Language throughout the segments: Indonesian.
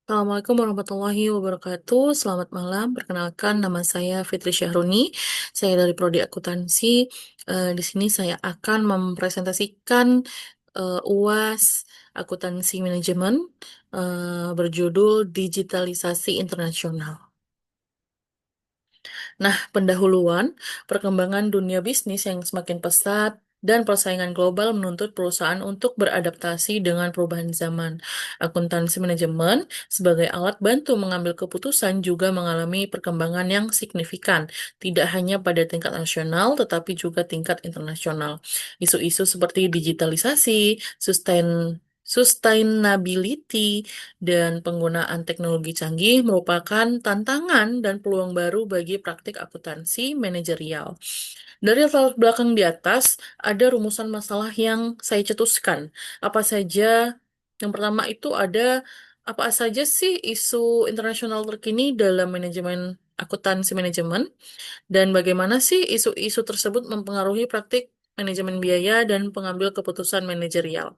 Assalamualaikum warahmatullahi wabarakatuh. Selamat malam. Perkenalkan, nama saya Fitri Syahruni. Saya dari Prodi Akuntansi. Di sini saya akan mempresentasikan UAS Akuntansi Manajemen berjudul Digitalisasi Internasional. Nah, pendahuluan, perkembangan dunia bisnis yang semakin pesat dan persaingan global menuntut perusahaan untuk beradaptasi dengan perubahan zaman. Akuntansi manajemen sebagai alat bantu mengambil keputusan juga mengalami perkembangan yang signifikan, tidak hanya pada tingkat nasional tetapi juga tingkat internasional. Isu-isu seperti digitalisasi, sustainability, dan penggunaan teknologi canggih merupakan tantangan dan peluang baru bagi praktik akuntansi manajerial. Dari latar belakang di atas, ada rumusan masalah yang saya cetuskan. Apa saja? Yang pertama itu ada apa saja sih isu internasional terkini dalam manajemen akuntansi manajemen, dan bagaimana sih isu-isu tersebut mempengaruhi praktik manajemen biaya dan pengambil keputusan manajerial.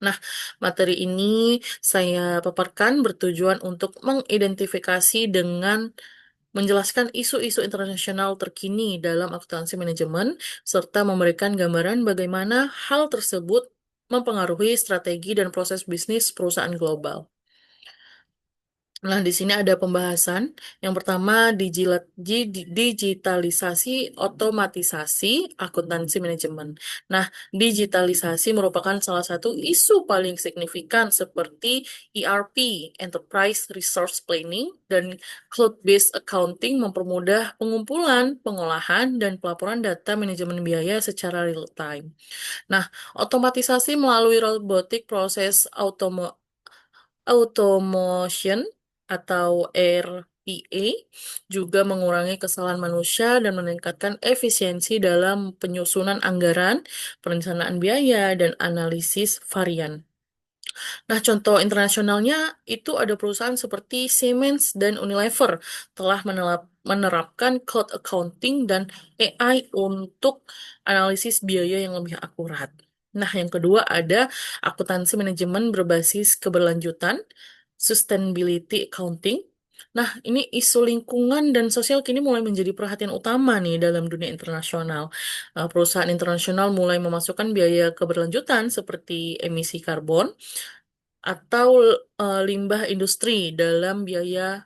Nah, materi ini saya paparkan bertujuan untuk mengidentifikasi dengan menjelaskan isu-isu internasional terkini dalam akuntansi manajemen, serta memberikan gambaran bagaimana hal tersebut mempengaruhi strategi dan proses bisnis perusahaan global. Nah, di sini ada pembahasan. Yang pertama, digitalisasi otomatisasi akuntansi manajemen. Nah, digitalisasi merupakan salah satu isu paling signifikan seperti ERP, Enterprise Resource Planning, dan Cloud-based Accounting mempermudah pengumpulan, pengolahan, dan pelaporan data manajemen biaya secara real-time. Nah, otomatisasi melalui robotic process automation atau RPA juga mengurangi kesalahan manusia dan meningkatkan efisiensi dalam penyusunan anggaran, perencanaan biaya, dan analisis varian. Nah, contoh internasionalnya itu ada perusahaan seperti Siemens dan Unilever telah menerapkan cloud accounting dan AI untuk analisis biaya yang lebih akurat. Nah, yang kedua ada akuntansi manajemen berbasis keberlanjutan, sustainability accounting. Nah, ini isu lingkungan dan sosial kini mulai menjadi perhatian utama nih dalam dunia internasional. Perusahaan internasional mulai memasukkan biaya keberlanjutan seperti emisi karbon atau limbah industri dalam biaya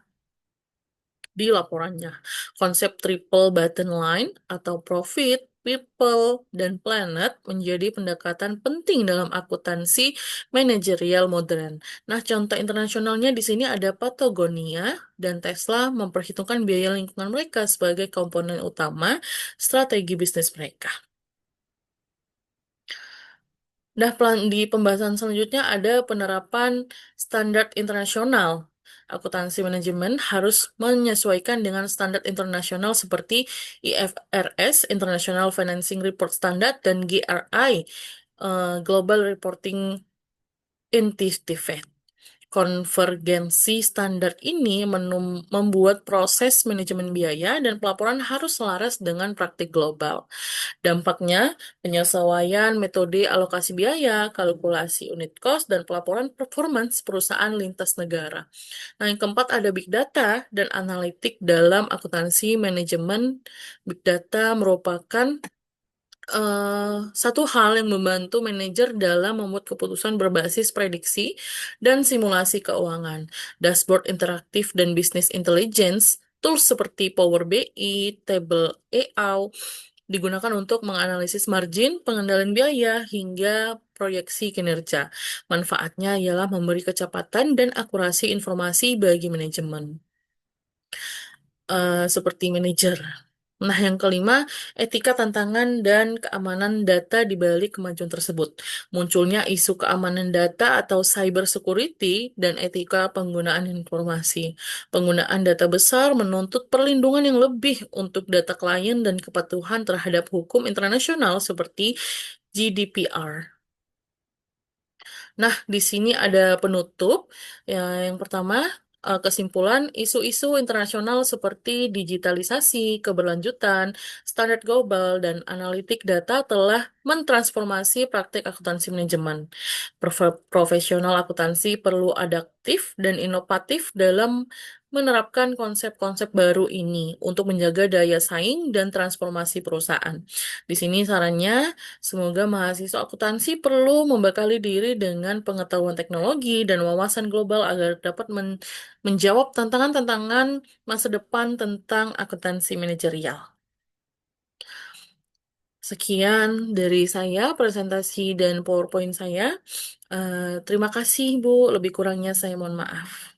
di laporannya. Konsep triple bottom line atau profit, people, dan planet menjadi pendekatan penting dalam akuntansi manajerial modern. Nah, contoh internasionalnya di sini ada Patagonia dan Tesla memperhitungkan biaya lingkungan mereka sebagai komponen utama strategi bisnis mereka. Nah, di pembahasan selanjutnya ada penerapan standar internasional. Akuntansi manajemen harus menyesuaikan dengan standar internasional seperti IFRS, International Financing Report Standard, dan GRI, Global Reporting Initiative. Konvergensi standar ini membuat proses manajemen biaya dan pelaporan harus selaras dengan praktik global. Dampaknya, penyesuaian metode alokasi biaya, kalkulasi unit cost, dan pelaporan performance perusahaan lintas negara. Nah, yang keempat ada big data dan analitik dalam akuntansi manajemen. Big data merupakan satu hal yang membantu manajer dalam membuat keputusan berbasis prediksi dan simulasi keuangan. Dashboard interaktif dan business intelligence, tools seperti Power BI, Table AI digunakan untuk menganalisis margin, pengendalian biaya, hingga proyeksi kinerja. Manfaatnya ialah memberi kecepatan dan akurasi informasi bagi manajemen, seperti manajer. Nah, yang kelima, etika tantangan dan keamanan data di balik kemajuan tersebut. Munculnya isu keamanan data atau cyber security dan etika penggunaan informasi. Penggunaan data besar menuntut perlindungan yang lebih untuk data klien dan kepatuhan terhadap hukum internasional seperti GDPR. Nah, di sini ada penutup. Ya, yang pertama, kesimpulan, isu-isu internasional seperti digitalisasi, keberlanjutan, standar global, dan analitik data telah mentransformasi praktik akuntansi manajemen. Profesional akuntansi perlu adaptif dan inovatif dalam menerapkan konsep-konsep baru ini untuk menjaga daya saing dan transformasi perusahaan. Di sini sarannya, semoga mahasiswa akuntansi perlu membekali diri dengan pengetahuan teknologi dan wawasan global agar dapat menjawab tantangan-tantangan masa depan tentang akuntansi manajerial. Sekian dari saya, presentasi dan PowerPoint saya. Terima kasih, Bu. Lebih kurangnya saya mohon maaf.